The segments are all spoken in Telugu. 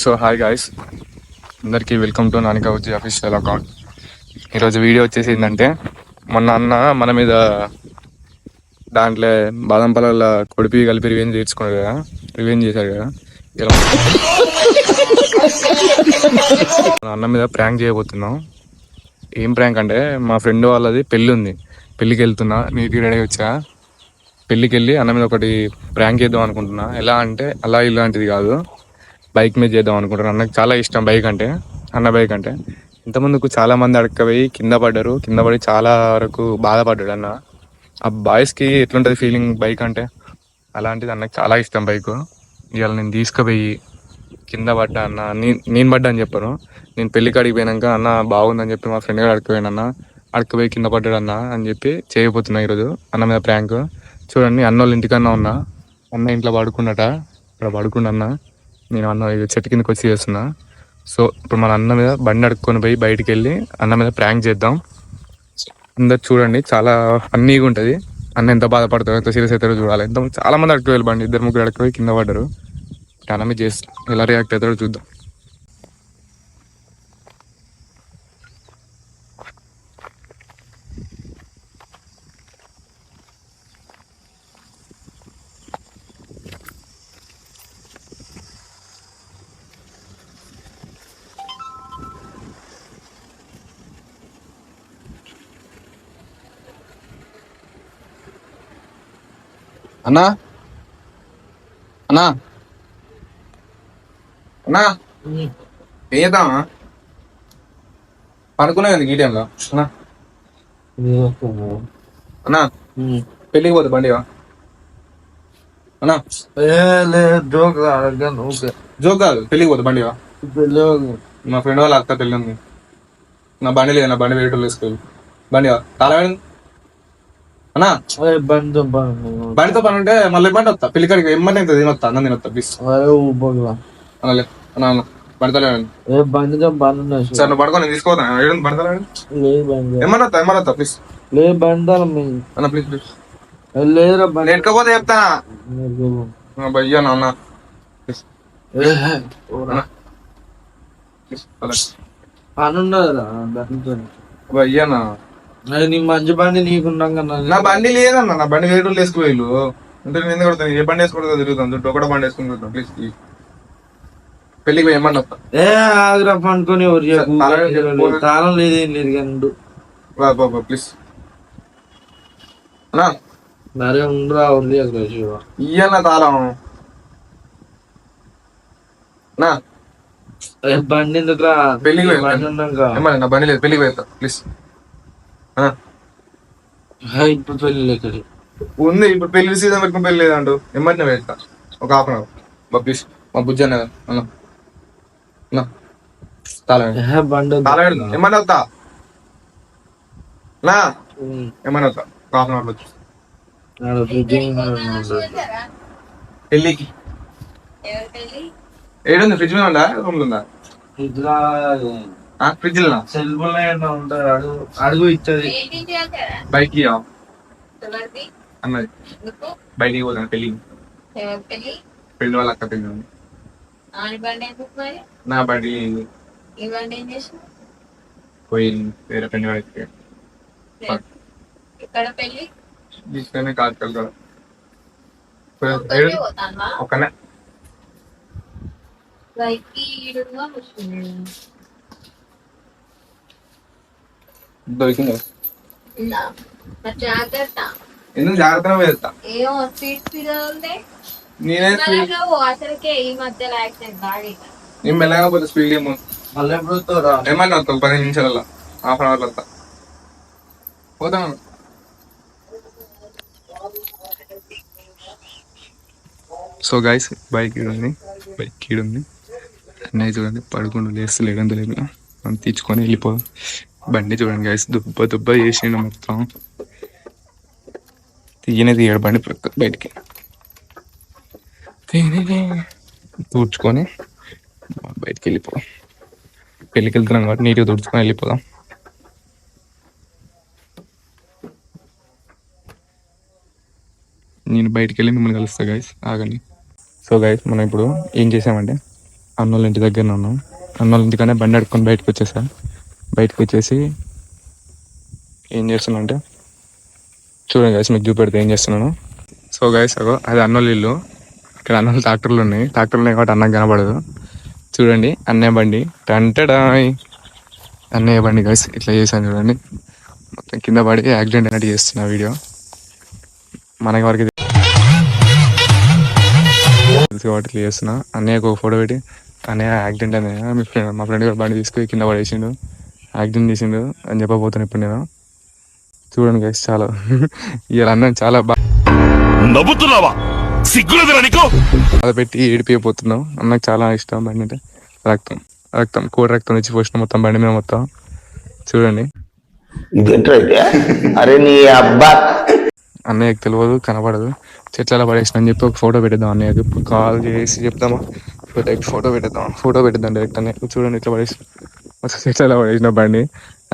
సో హాయ్ గాయస్, అందరికీ వెల్కమ్ టు నానికా ఉజ్జి అఫీషియల్ అకౌంట్. ఈరోజు వీడియో వచ్చేసి ఏంటంటే, మొన్న అన్న మన మీద దాంట్లో బాదం పళ్ళ కొడిపి కలిపి రివెంజ్ తీర్చుకున్నాడు కదా, రివెంజ్ చేశాడు కదా. ఇలా మన అన్న మీద ప్రాంక్ చేయబోతున్నాం. ఏం ప్రాంక్ అంటే, మా ఫ్రెండ్ వాళ్ళది పెళ్ళి ఉంది, పెళ్ళికి వెళ్తున్నా, నీట్గా రెడీ వచ్చా. పెళ్ళికి వెళ్ళి అన్న మీద ఒకటి ప్రాంక్ చేద్దాం అనుకుంటున్నా. ఎలా అంటే అలా ఇలాంటిది కాదు, బైక్ మీద చేద్దాం అనుకుంటున్నాను. అన్నకు చాలా ఇష్టం బైక్ అంటే, అన్న బైక్ అంటే. ఇంతకుముందుకు చాలా మంది అడకపోయి కింద పడ్డారు, కింద పడి చాలా వరకు బాధపడ్డాడు అన్న. ఆ బాయ్స్కి ఎట్లుంటుంది ఫీలింగ్ బైక్ అంటే, అలాంటిది అన్నకు చాలా ఇష్టం బైక్. ఇవాళ నేను తీసుకుపోయి కింద పడ్డా అన్న, నేను పడ్డా అని చెప్పాను. నేను పెళ్ళికి అడిగిపోయినాక అన్న బాగుందని చెప్పి మా ఫ్రెండ్ గారు అడకపోయాను అన్న, అడకపోయి కింద పడ్డాడు అన్న అని చెప్పి చేయబోతున్నా ఈరోజు అన్న మీద ప్రాంక్. చూడండి, అన్న వాళ్ళ ఇంటికన్నా ఉన్నా, అన్న ఇంట్లో పడుకున్నట, ఇక్కడ పడుకున్న నేను అన్న చెట్టు కిందకి వచ్చి చేస్తున్నా. సో ఇప్పుడు మన అన్న మీద బండి అడుక్కొని పోయి బయటికి వెళ్ళి అన్న మీద ప్రాంక్ చేద్దాం. అందరు చూడండి, చాలా ఫన్నీగా ఉంటుంది. అన్న ఎంత బాధపడతారో, ఎంత సీరియస్ అవుతారో చూడాలి. ఎంత చాలా మంది అడుక్కోవాలి, బండి 2-3 అడుక్కోయి కింద పడ్డారు. అన్న మీద చేసి ఎలా రియాక్ట్ అవుతారో చూద్దాం. అన్నా అన్నా అన్నా ఏం చేద్దామా, పడుకున్నా కదా ఈ టైంలో. అన్నా అన్నా పెళ్ళికి పోతే బండివా అన్నా? జోక్ కాదు, పెళ్ళికి పోతే బండివా? మా ఫ్రెండ్ వాళ్ళ అక్క పెళ్ళి ఉంది, నా బండి లేదు, నా బండి వేరేటోళ్ళు వేసుకోవాలి. బండివా తాళం అన్నా? బండితో పని ఉంటే మళ్ళీ బండి వస్తా, పెళ్ళికాడికి ఏమన్నా అవుతుంది, ఏమొస్తా అన్న నేను వస్తా ప్లీజ్ అనలే అన్నా. అన్న బండితో సార్ నువ్వు పడుకో, నేను తీసుకోతా బండితో ఏమన్నా వస్తా, ఏమన్నా వస్తా ప్లీజ్. లేదు బండి అన్న ప్లీజ్ ప్లీజ్. లేదురా ఎక్కకపోతే చెప్తా భయ్యా నాన్న భయ్యానా. నీ మంచి బండి నీకున్నాక నా బండి లేదన్న, నా బండి వేరే వాళ్ళు వేసుకుపోయిలు అంటే నేను ఎందుకు కొడతాను? ఏ బండి వేసుకుంటా తిరుగుతాను, చుట్టూ ఒకటే బండి వేసుకుని తిరుగుతాను ప్లీజ్. పెళ్ళికి పోయి ఏమన్నా వస్తా. ఆగ్రా పండుకొని తాళం లేదేం లేదు కానీ బాబా ప్లీజ్ అన్నా. మరే ఉండరా ఇయ్యన్న తాళం నా బండి పెళ్ళికి ఏమన్నా, నా బండి లేదు, పెళ్ళికి పోయేస్తా ప్లీజ్. ఇప్పుడు పెళ్లి లేదు ఉంది, ఇప్పుడు పెళ్లి సీజన్ పెట్టుకుని పెళ్లి లేదంటూ ఏమన్నా వేస్తా ఒక హాఫ్ అన్ అవర్ ప్లీజ్. మా బుజ్జి అన్న అన్న తాళం ఏమన్నా వస్తా నా, ఏమన్నా వస్తా ఒక హాఫ్ అన్ అవర్ వచ్చి పెళ్ళికి. ఏడుంది, ఫ్రిడ్జ్ మీద ఉందా, రూమ్ ఉందా? ఫ్రిడ్జ్ అడుగు ఇచ్చది బైక్ అన్నది బయటికి పోతాను పెళ్ళికి. పెళ్లి వాళ్ళ అక్క పెళ్ళి ఉంది, నా బండి పోయింది వేరే పెళ్లి వాళ్ళకి తీసుకొని కాదు కదా ఒక్కనే దొరికింది. ఎందుకు జాగ్రత్తగా వేస్తా, నేనే నేను మెల్లగా పోతే స్పీడ్ ఏమో ఏమన్నా వస్తా 15 నిమిషాలలో, హాఫ్ అన్ అవర్ వస్తా పోతాను. సో గైస్, బైక్ ఈడుంది, బైక్ ఈడుంది. అన్నయ్య చూడండి పడుకుంటూ లేస్తూ లేడంత లేదు, మనం తీర్చుకొని వెళ్ళిపోదాం. బండి చూడండి గైస్, దుబ్బ దుబ్బ చేసిండు మొత్తం. తీయడు బండి బయటికి తుడుచుకొని బయటికి వెళ్ళిపోదాం. పెళ్ళికి వెళ్తున్నాం కాబట్టి నీట్గా తుడుచుకొని వెళ్ళిపోదాం. నేను బయటికి వెళ్ళి మిమ్మల్ని కలుస్తా గైస్, ఆగండి. సో గైస్, మనం ఇప్పుడు ఏం చేసామంటే అన్నోళ్ళ ఇంటి దగ్గర ఉన్నాం. అన్నోళ్ళ ఇంటికనే బండి అడుక్కొని బయటకు వచ్చేసా. బయటకు వచ్చేసి ఏం చేస్తున్నా అంటే చూడండి గైస్, మీకు చూపెడితే ఏం చేస్తున్నాను. సో గైస్ అగో అది అన్నోళ్ళ ఇల్లు. ఇక్కడ అన్నోళ్ళు ట్రాక్టర్లు ఉన్నాయి. ట్రాక్టర్లు ఉన్నాయి కాబట్టి అన్నకు కనబడదు. చూడండి అన్నయ్య బండి టంటడాయ్. అన్నయ్య బండి గైస్ ఇట్లా చేశాను చూడండి. మొత్తం కింద పడి యాక్సిడెంట్ అయినట్టు చేస్తున్నా వీడియో. మనకి వరకు తెలిసి కాబట్టి ఇట్లా చేస్తున్నా. అన్నయ్యకు ఒక ఫోటో పెట్టి అన్నయ్య యాక్సిడెంట్ అన్నయ్య మీ ఫ్రెండ్ మా ఫ్రెండ్ బండి తీసుకుని కింద పడేసిండు, యాక్సిడెంట్ చేసిండు అని చెప్పబోతాను ఇప్పుడు నేను. చూడండి గైస్ చాలా ఇలా అన్న చాలా నవ్వుతున్నావా? సిగ్గులేదురా నీకు? బాధ పెట్టి ఏడిపోతున్నాం. అన్నకు చాలా ఇష్టం బండి అంటే. రక్తం రక్తం కోడి రక్తం తెచ్చి పోసిన మొత్తం బండి మీద మొత్తం. చూడండి అరే నీ అబ్బా. అన్నయ్యకు తెలియదు, కనపడదు. చెట్లలో పడేసిన అని చెప్పి ఒక ఫోటో పెట్టేద్దాం అన్నయ్యకు. ఇప్పుడు కాల్ చేసి చెప్తామా డైరెక్ట్ ఫోటో పెట్టేద్దాం డైరెక్ట్ అన్నయ్య. చూడండి ఇట్లా పడేసి మొత్తం చెట్లలో పడేసిన బండి.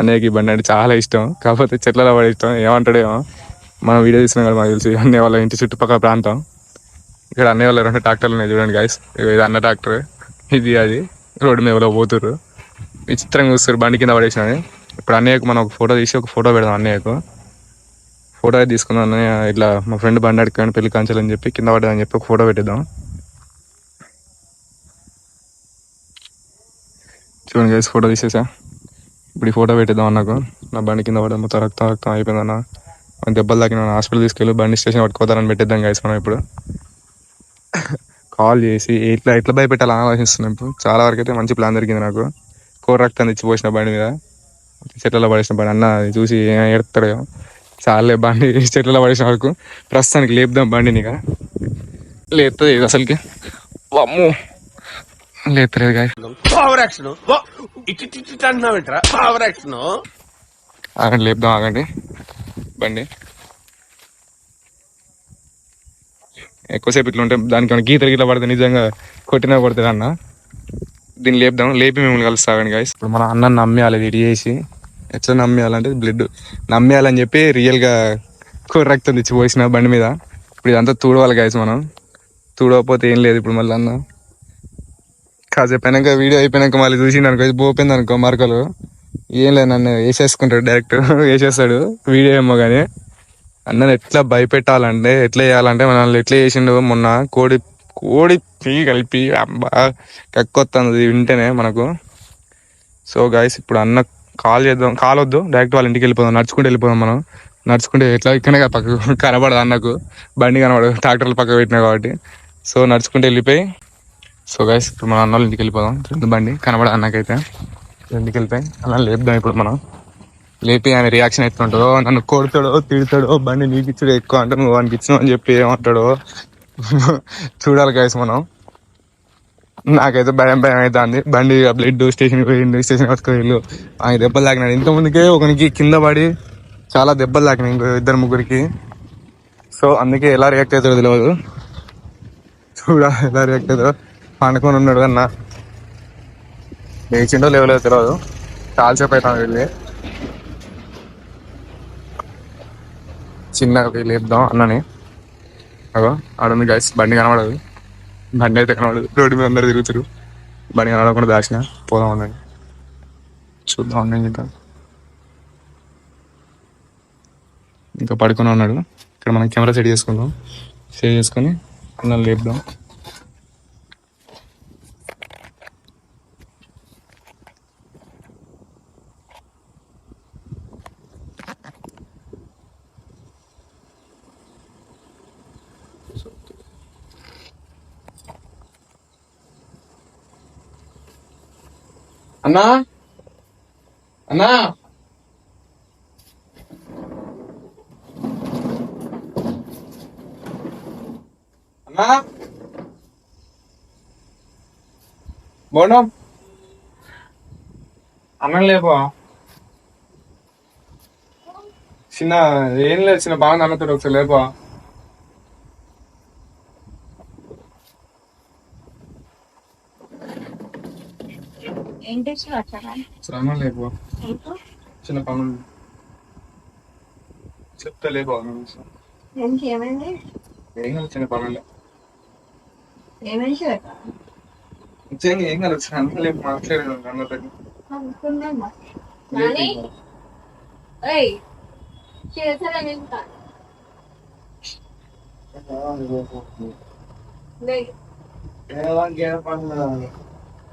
అన్నయ్యకి ఈ బండి అంటే చాలా ఇష్టం, కాకపోతే చెట్లలో పడేస్తాం ఏమంటాడేమో. మనం వీడియో తీసినాం కదా, మాకు తెలిసి అన్నయ్య వాళ్ళ ఇంటి చుట్టుపక్కల ప్రాంతం. ఇక్కడ అన్నయ్య వాళ్ళ 2 ట్రాక్టర్లు ఉన్నాయి చూడండి గైస్. ఇది అన్న ట్రాక్టర్, ఇది అది. రోడ్డు మీద ఎవరో పోతుర్రు, విచిత్రంగా చూస్తారు బండి కింద పడేసిన. ఇప్పుడు అన్నయ్యకు మనం ఒక ఫోటో తీసి ఒక ఫోటో పెడదాం అన్నయ్యకు. ఫోటో తీసుకుందాం అన్నయ్య ఇట్లా మా ఫ్రెండ్ బండి అడిగాను పెళ్లి కాంచాలని చెప్పి కింద పడ్డదని చెప్పి ఒక ఫోటో పెట్టిద్దాం. చూడండి గైస్ ఫోటో తీసేసా. ఇప్పుడు ఈ ఫోటో పెట్టిద్దాం అన్నకు. నా బండి కింద పడ్డా మొత్తం రక్తం రక్తం అయిపోయిందన్న. దెబ్బలు తాకిన హాస్పిటల్ తీసుకెళ్ళి బండి స్టేషన్ పట్టుకోతారని పెట్టిద్దాం గైస్ మనం ఇప్పుడు. కాల్ చేసి ఎట్లా భయపెట్టాలని ఆలోచిస్తున్నాం ఇప్పుడు. చాలా వరకు అయితే మంచి ప్లాన్ దొరికింది నాకు. కోర రక్తం తెచ్చిపోసిన బండి మీద చెట్లలో పడేసిన బండి. అన్న చూసి ఏడుతాడు. చాలే బండి చెట్లలో పడేసిన వరకు ప్రస్తుతానికి లేపుదాం బండిని. ఇక లేపుతుంది ఇది అసలుకి. అమ్మో లేపుతలేదు గాయ. ఆగండి లేపుదాం, ఆగండి బండి. ఎక్కువసేపు ఇట్లా ఉంటే దానికి గీతలు పడితే నిజంగా కొట్టినా పడుతుంది అన్న. దీన్ని లేపుదాం, లేపి మిమ్మల్ని కలుస్తాగండి గాయస్. ఇప్పుడు మన అన్నని నమ్మేయాలి, ఇది చేసి ఎట్లా నమ్మేయాలంటే బ్లడ్ నమ్మేయాలని చెప్పి రియల్గా కోరి రక్తం తెచ్చి పోసిన బండి మీద. ఇప్పుడు ఇదంతా తూడవాలి గాయస్ మనం. తూడకపోతే ఏం లేదు. ఇప్పుడు మళ్ళీ అన్న కాసేపు అయినాక వీడియో అయిపోయినాక మళ్ళీ చూసిండు అనుకో, పోయింది అనుకో మరకలు, ఏం లేదు నన్ను వేసేసుకుంటాడు డైరెక్ట్. వేసేస్తాడు వీడియో ఏమో కానీ. అన్నని ఎట్లా భయపెట్టాలంటే ఎట్లా చేయాలంటే మనల్ని ఎట్లా చేసిండు మొన్న కోడి పీ కలిపి అబ్బా కక్కొస్తుంది వింటేనే మనకు. సో గాయస్ ఇప్పుడు అన్న కాల్ వద్దు, డైరెక్ట్ వాళ్ళ ఇంటికి వెళ్ళిపోదాం. నడుచుకుంటూ వెళ్ళిపోదాం మనం. నడుచుకుంటే ఎట్లా ఇక్కడనే పక్కకు కనబడదు అన్నకు, బండి కనబడదు, ట్రాక్టర్లు పక్కకు పెట్టినా కాబట్టి. సో నడుచుకుంటూ వెళ్ళిపోయి సో గాయస్ ఇప్పుడు మన అన్న వాళ్ళ ఇంటికి వెళ్ళిపోదాం. బండి కనబడదు అన్నకైతే. ఇంటికి వెళ్ళిపోయి అలా లేపుదాం ఇప్పుడు మనం. లేపి ఆయన రియాక్షన్ ఎట్లుంటుందో, నన్ను కొడతాడో తిడతాడో, బండి నీకు ఇచ్చాడు ఎక్కువ అంటే నువ్వు వానికి ఇచ్చినావు అని చెప్పి ఏమంటాడో చూడాలి గైస్ మనం. నాకైతే భయం అవుతుంది. బండి బ్లడ్ స్టేషన్కి పోయిండు, స్టేషన్ పట్టుకు ఆయన దెబ్బలు తాకినాడు. ఇంతకుముందుకే ఒకనికి కింద పడి చాలా దెబ్బలు తాకినాయి, ఇంకో 2-3కి. సో అందుకే ఎలా రియాక్ట్ అవుతాడో తెలియదు. ఎలా రియాక్ట్ అవుతాడో. అనుకొని ఉన్నాడు అన్న, లేచిండో లేవలేదో తెలియదు. చాలాసేపు అవుతాను వెళ్ళి. చిన్నగా లేపుదాం అన్నని. అగో ఆడుంది గైస్, బండి కనబడదు. బండి అయితే కనబడదు, రోడ్డు మీద అందరు తిరుగుతారు. బండి కనబడకుండా దాచిన. పోదాం ఉండండి, చూద్దాం ఉండండి. ఇంకా పడుకొని ఉన్నాడు. ఇక్కడ మనం కెమెరా సెట్ చేసుకుందాం. సెట్ చేసుకొని అన్నని లేపుదాం. అన్నా అన్నా అన్నా బోనం అన్నం లేపో. చిన్న ఏం లేదు, చిన్న బాగుంది అన్నతో ఒకసారి లేపో. అన్నం లేపో, చిన్న పనులు చెప్తా లేపో. ఏమైంది? ఏం చిన్న పనులు నిజంగా ఏం కాదు అన్నలే మాట్లాడాను అన్నతో. అనుకున్నామా నాని ఏయ్ చేసరా నేను కా లేదు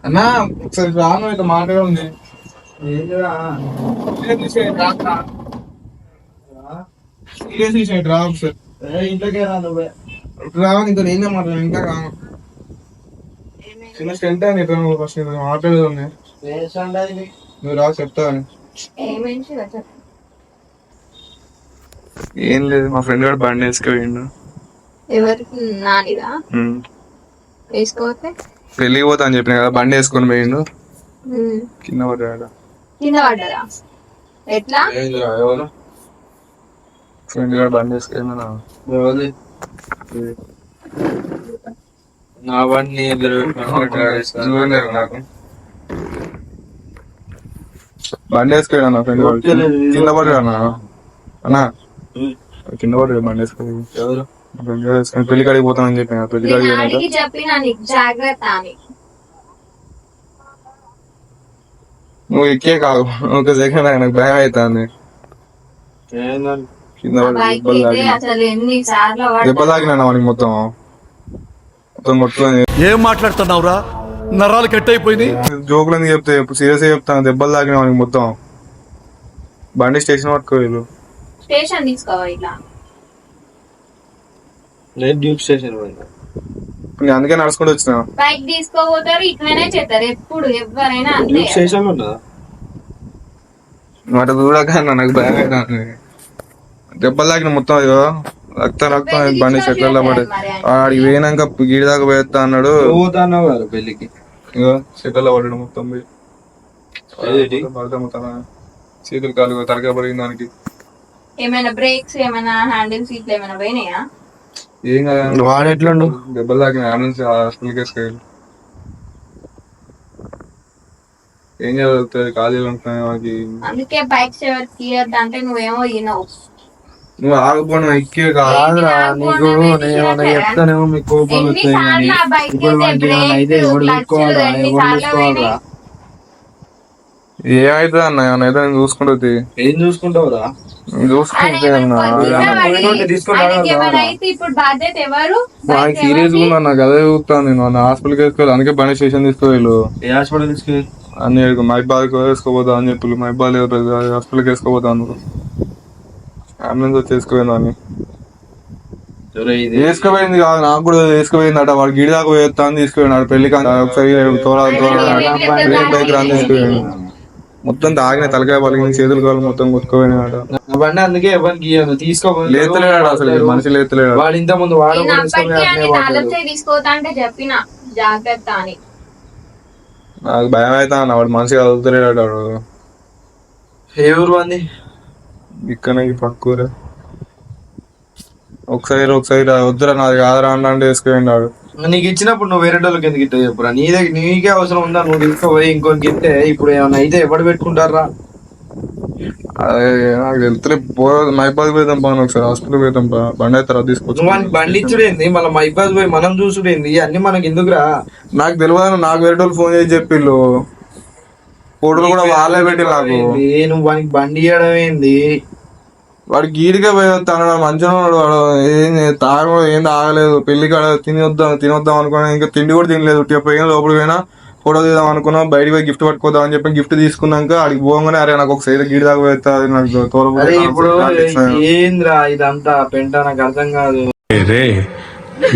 అన్నా ఒకసారి రాను అయితే మాట్లాడండి. రా ఒకసారి ఇంట్లోకే రా నువ్వే. రావా ఇంకా నేనే మాట్లాడాను ఇంకా రాను. చిన్న స్టెంట్ అని నువ్వు ఫస్ట్ మాట్లాడేది నువ్వు రా చెప్తా అని. ఏమేంటి చెప్పు ఏం లేదు మా ఫ్రెండ్ గారు బండి వేసుకుపోయిండు. ఎవరికి నానిదా వేసుకోతే పెళ్ళికి పోతా అని చెప్పిన కదా బండి వేసుకొని పోయిండు కింద పడ్డాడు. కింద పడ్డదా ఎట్లా ఎవరు ఫ్రెండ్ గారు బండి వేసుకెళ్ళినా నా బండి నాకు బండి వేసుకెళ్ళా నా ఫ్రెండ్ గారు కింద పడ్డాడు అన్నా కింద పడ్డాడు బండి వేసుకొని. ఎవరు ఫ్రెండ్ గారు వేసుకొని పెళ్లి కాడికి పోతానని చెప్పిన పెళ్లి కాడికి పోయినాక నానికి చెప్పినా నీకు జాగ్రత్త అని. నువ్వు ఎక్కే కాదు ఒక సెకండ్ నాకు భయం అవుతుంది. కింద బైక్ అయితే అసలు ఎన్ని సార్లు దెబ్బ తాకినా వానికి మొత్తం మొత్తం కొట్టుకొని. ఏం మాట్లాడుతున్నావురా నరాలు కట్ అయిపోయినాయి. జోకులు ఎందుకు చెప్తే సీరియస్ గా చెప్తాను. దెబ్బలు తాకినా వానికి మొత్తం బండి స్టేషన్ పట్టుకోలేదు. స్టేషన్ తీసుకోవాలి ఇట్లా నేను డ్యూక్ స్టేషన్ పోయినా. నేను అందుకే నడుచుకుంటూ వచ్చిన. బైక్ తీసుకోపోతారు ఇట్లనే చేస్తారు ఎప్పుడు ఎవరైనా అంతే. డ్యూక్ స్టేషన్ లో ఉన్నదా? అటు చూడక నాకు భయం అవుతుంది. దెబ్బలు తాకిన మొత్తం ఇగో రక్తం రక్తం బండి చెట్లలో పడి ఆడికి పోయినాక గీడి దాకా పోయేస్తా అన్నాడు. పోతాన్నావు కదా పెళ్లికి. ఇగో చెట్లలో పడ్డాడు మొత్తం పోయి ఏదేంటి? పడతా మొత్తం చేతులు కాలు తలకాయ పడిన దానికి. ఏమైనా బ్రేక్స్ ఏమైనా హ్యాండిల్ సీట్లు ఏమైనా పోయినాయా? ఏం కాదు వాడు ఎట్లుండు? దెబ్బలు తాకిన అంబులెన్స్ హాస్పిటల్కి వేసుకెళ్ళి ఏం చదువుతుంది కాలేజీలో ఉంటున్నాయి వాడికి. అందుకే బైక్స్ ఎవరికి తీయద్దు అంటే నువ్వేమో వినవు. నువ్వు ఆగిపోను ఎక్కే కాదురా నీకు నేను ఏమన్నా చెప్తానేమో మీకు కోపం వస్తాయి కానీ ఎన్నిసార్లు ఆ బైక్ ఇప్పుడు మనకి ఏమన్నా అయితే ఎవడు తీసుకోవాలా ఎవడు తీసుకోవాలరా? ఏమైతుంది అన్న ఏమైనా నేను చూసుకుంటుంది ఏం చూసుకుంటావురా? చూసుకుంటే అన్న ఇప్పుడు బాధ్యత ఎవరు? నాకు సీరియస్ గా ఉన్నా నాకు అదే చూస్తాను నేను అన్న హాస్పిటల్కి వేసుకోవాలి. అందుకే బండి స్టేషన్ తీసుకోవాలి. ఏ హాస్పిటల్ తీసుకెళ్ళి అన్ని మైబాద్కి వేసుకోపోతా అని చెప్పి మైబాద్ హాస్పిటల్కి వేసుకోపోతాను. అంబులెన్స్ వచ్చి వేసుకోపోయింది అని వేసుకుపోయింది కాదు నాకు కూడా వేసుకుపోయిందట. వాడు గిడి దాకా పోయేస్తా అని తీసుకుపోయినాడు పెళ్లికి. ఒకసారి బైక్ రాని తీసుకుపోయాడు. మొత్తం తాగిన తలకాయ పలికిన చేతులు కాలు మొత్తం కొట్టుకుపోయినాడు. బండి అందుకే ఎవరికి తీసుకోవాలి. లేతలేడు అసలు మనిషి లేతలేడు. వాడు ఇంత ముందు వాడు కూడా తీసుకోతా అంటే చెప్పిన జాగ్రత్త అని. నాకు భయం అవుతా అన్న వాడు మనిషిగా చదువుతలేడు. వాడు ఏ ఊరు అంది ఇక్కడ పక్కూరే. ఒకసారి వద్దురా నాది కాదురా అంటే వేసుకుపోయినాడు. నీకు ఇచ్చినప్పుడు నువ్వు వేరే వాళ్ళకి ఎందుకు ఇట్టా చెప్పురా? నీ దగ్గర నీకే అవసరం ఉందా? నువ్వు తీసుకోపోయి ఇంకొకరికి ఇస్తే ఇప్పుడు ఏమన్నా అయితే ఎవడు పెట్టుకుంటారా? అదే నాకు వెళ్తే మైబాద్ పోతాం బాను ఒకసారి హాస్పిటల్ పోతాం బండి అయితే రా తీసుకొచ్చు. నువ్వు బండి ఇచ్చుడేంది మళ్ళీ మైబాద్ పోయి మనం చూసుడేంది? అన్ని మనకి ఎందుకురా? నాకు తెలియదు. నాకు వేరే వాళ్ళు ఫోన్ చేసి చెప్పిళ్ళు ఫోటోలు కూడా వాళ్ళే పెట్టి నాకు. నువ్వు వానికి బండి ఇవ్వడం ఏంది? వాడు గీడిగా పోతాడు మంచిగా ఉన్నాడు. వాడు ఏం తాగ ఏం తాగలేదు. పెళ్లి కాడ తినొద్దాం అనుకున్నా. ఇంకా తిండి కూడా తినలేదు. పోయినా లోపలికి పోయినా ఫోటో తీద్దాం అనుకున్నా. బయటకు పోయి గిఫ్ట్ పట్టుకోదాం అని చెప్పి గిఫ్ట్ తీసుకున్నాక అడిగి పోగానే అరే నాకు ఒకసారి గీడి దాకా పోతా నాకు అరే ఇప్పుడు ఏంద్రా ఇదంతా పెంట? నాకు అర్థం కాదు. రే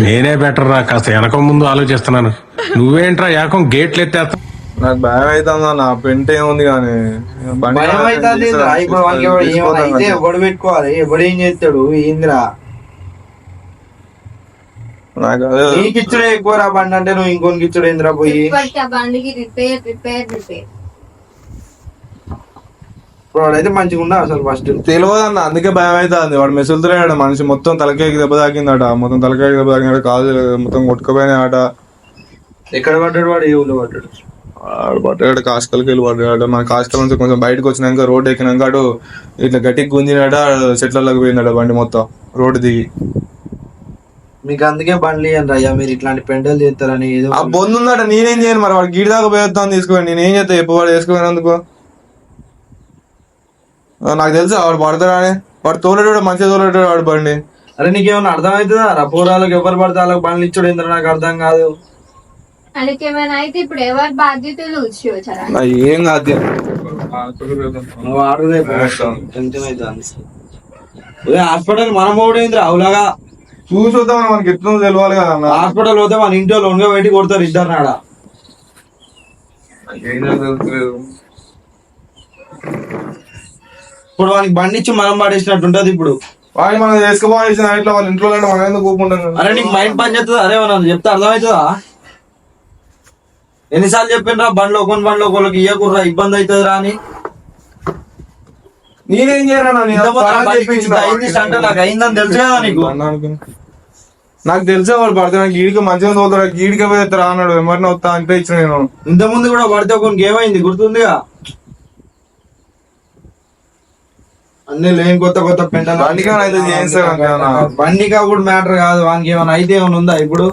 నేనే బెటర్ రా, కాస్త వెనక ముందు ఆలోచిస్తున్నాను. నువ్వేంట్రా ఏకం గేట్లు ఎత్తేస్తా. నాకు భయం అవుతుందా నా పెంట ఏముంది కానీ భయం అవుతుంది. ఇప్పుడు వానికి అయితే ఎవడు పెట్టుకోవాలి? ఎవడు ఏం చేస్తాడు? ఏందిరా నాకు అదే నీకు ఇచ్చుడే ఎక్కువ రా బండి అంటే నువ్వు ఇంకోనికి ఇచ్చుడు ఏందిరా? పోయి ఇప్పటికి ఆ బండికి రిపేర్ ఇప్పుడు వాడైతే మంచిగా ఉన్నా అసలు ఫస్ట్ తెలియదు అన్న. అందుకే భయం అవుతుంది. వాడు మెసులుతున్నాడు మనిషి మొత్తం తలకాయకి దెబ్బ తాకిందట. మొత్తం తలకాయకి దెబ్బ తాకిందట. కాదు మొత్తం కొట్టుకుపోయినాయట. ఎక్కడ పడ్డాడు వాడు? ఏ ఊళ్ళో పడ్డాడు? పడ్డాడు కాస్కల్కి వెళ్ళి పడ్డాడు. మన కాస్కల్ నుంచి కొంచెం బయటకు వచ్చినాక రోడ్ ఎక్కినాక అటు ఇట్లా గట్టికి గుంజినాడ చెట్లలోకి పోయిందట బండి మొత్తం రోడ్డు దిగి. మీకు అందుకే బండ్లు ఇయ్యండి అయ్యా, మీరు ఇట్లాంటి పెంటలు చేస్తారని ఏదో ఆ బొందు ఉందట, నేనేం చేయను మరి. వాడు గీడి దాకా పోయేద్దాం తీసుకోండి, నేనేం చేస్తా చెప్పు. వాడు వేసుకోనందుకు నాకు తెలుసు వాడు పడతాడా అని. వాడు తోలేడు, మంచిగా తోలేడు వాడు బండి. అరే నీకేమన్నా అర్థమవుతుందా? రపోరాలకు ఎవరు పడితే వాళ్ళకి బండ్లు ఇచ్చాడు ఏంటో నాకు అర్థం కాదు. వాళ్ళకి ఏమైనా అయితే ఇప్పుడు ఎవరు బాధ్యతలు వచ్చారా? ఏం కాదు. నువ్వు ఆడదే టెన్షన్ అవుతుంది. హాస్పిటల్ మనం ఓడైంది అవులాగా చూసొద్దాం, మనకి ఎట్లా తెలియాలి కదా అన్న. హాస్పిటల్ పోతే మన ఇంట్లో లోన్గా బయటికి కొడతారు ఇద్దరు నాడ. ఇప్పుడు వానికి బండి ఇచ్చి మనం పడేసినట్టు ఉంటది. ఇప్పుడు వాడిని మనం వేసుకోవాల్సిన ఇట్లా వాళ్ళ ఇంట్లో మనం ఎందుకు కూకుంటాం. అరే నీకు మైండ్ పని చేస్తుందా? అరే మనం చెప్తే అర్థమవుతుందా? ఎన్నిసార్లు చెప్పిండ్రా బండ్లో ఒకరికి ఇయ్యకుర్రా ఇబ్బంది అవుతుంది రా అని. నేనేం చేయను, నాకు అయిందని తెలుసు కదా నీకు. నాకు తెలిసే వాడు పడితే నాకు గీడికి మంచిగా తోలుతాడు, గీడికి పోతే రా అన్నాడు. ఎవరిని వస్తా అంటే ఇచ్చిన నేను. ఇంత ముందు కూడా పడితే ఒకరికి ఏమైంది గుర్తుందిగా. అన్ని లేని కొత్త కొత్త పెంటలు బండికి అయితే చేస్తాను. బండికా కూడా మ్యాటర్ కాదు, వానికి ఏమైనా అయితే ఏమైనా ఉందా ఇప్పుడు?